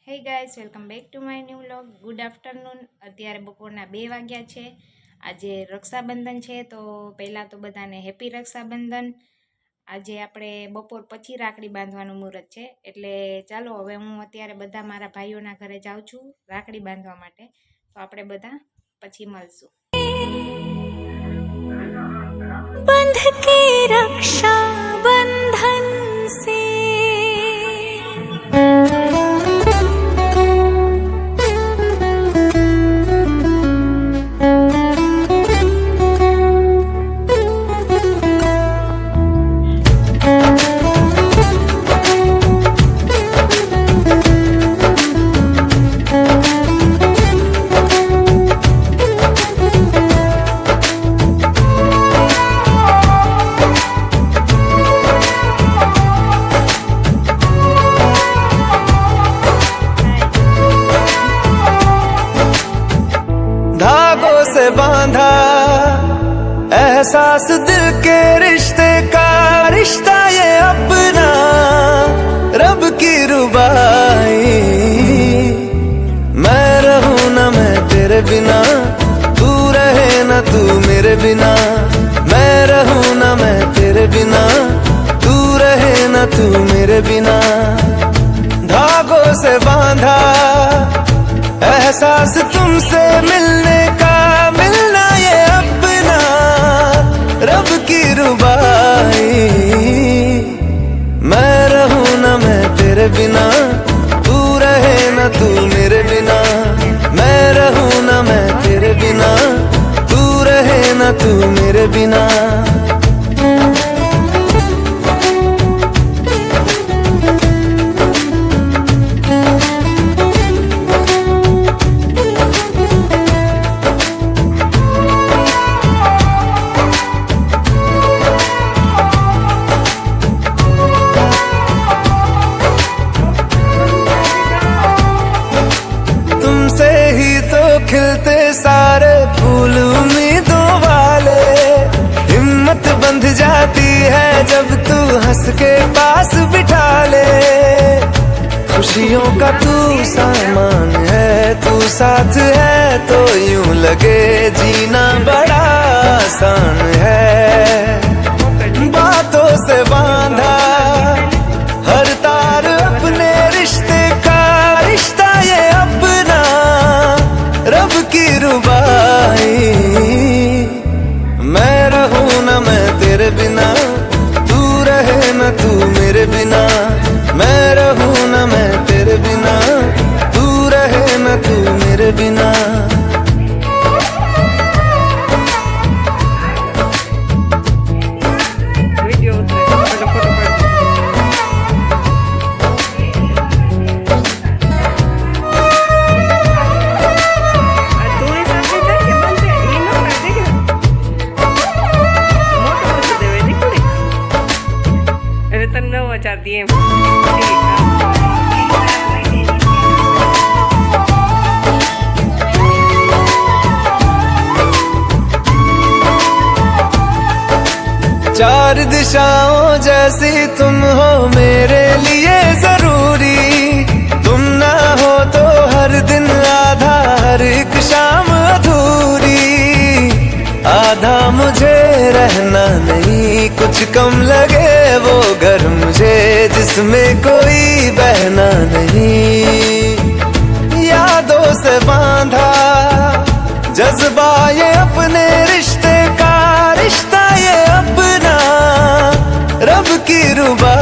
હે guys, welcome back to my new vlog. Good afternoon. અત્યારે બપોરના 2 વાગ્યા છે. આજે રક્ષાબંધન છે, તો પહેલાં તો બધાને હેપી રક્ષાબંધન. આજે આપણે બપોર પછી રાખડી બાંધવાનું મુહૂર્ત છે, એટલે ચાલો હવે હું અત્યારે બધા મારા ભાઈઓના ઘરે જાઉં છું રાખડી બાંધવા માટે. તો આપણે બધા પછી મળશું. બંધ કે રક્ષા બંધન સે धागों से बांधा एहसास दिल के रिश्ते का, रिश्ता ये अपना रब की रुबाई। मैं रहूं ना मैं तेरे बिना, तू रहे ना तू मेरे बिना। मैं रहूं ना मैं तेरे बिना, तू रहे ना तू मेरे बिना। धागों से बांधा एहसास तुमसे मिलने का, मिलना ये अपना रब की रुबाई। मैं रहूं ना मैं तेरे बिना, तू रहे ना तू मेरे बिना। मैं रहूं ना मैं तेरे बिना, तू रहे ना तू मेरे बिना। तुमसे ही तो खिलते सारे फूल उम्मीदों वाले। हिम्मत बंध जाती है जब तू हंस के पास बिठा ले। खुशियों का तू सामान है, तू साथ है तो यूं लगे जीना बड़ा आसान है। बातों से बांधा हर तार अपने रिश्ते का, रिश्ता ये अपना रब की रुबाई। मैं रहूं ना मैं तेरे बिना, तू रहे ना तू मेरे बिना। मैं रहूं ना मैं तेरे बिना, तू रहे ना तू मेरे बिना। Bien. चार दिशाओं जैसी तुम हो मेरे लिए जरूरी। तुम ना हो तो हर दिन आधा, हर एक शाम अधूरी। आधा मुझे रहना नहीं, कुछ कम लगे वो घर मुझे जिसमें कोई बहना नहीं। यादों से बांधा जज्बा ये अपने रिश्ते का, रिश्ता ये अपना रब की रुबा।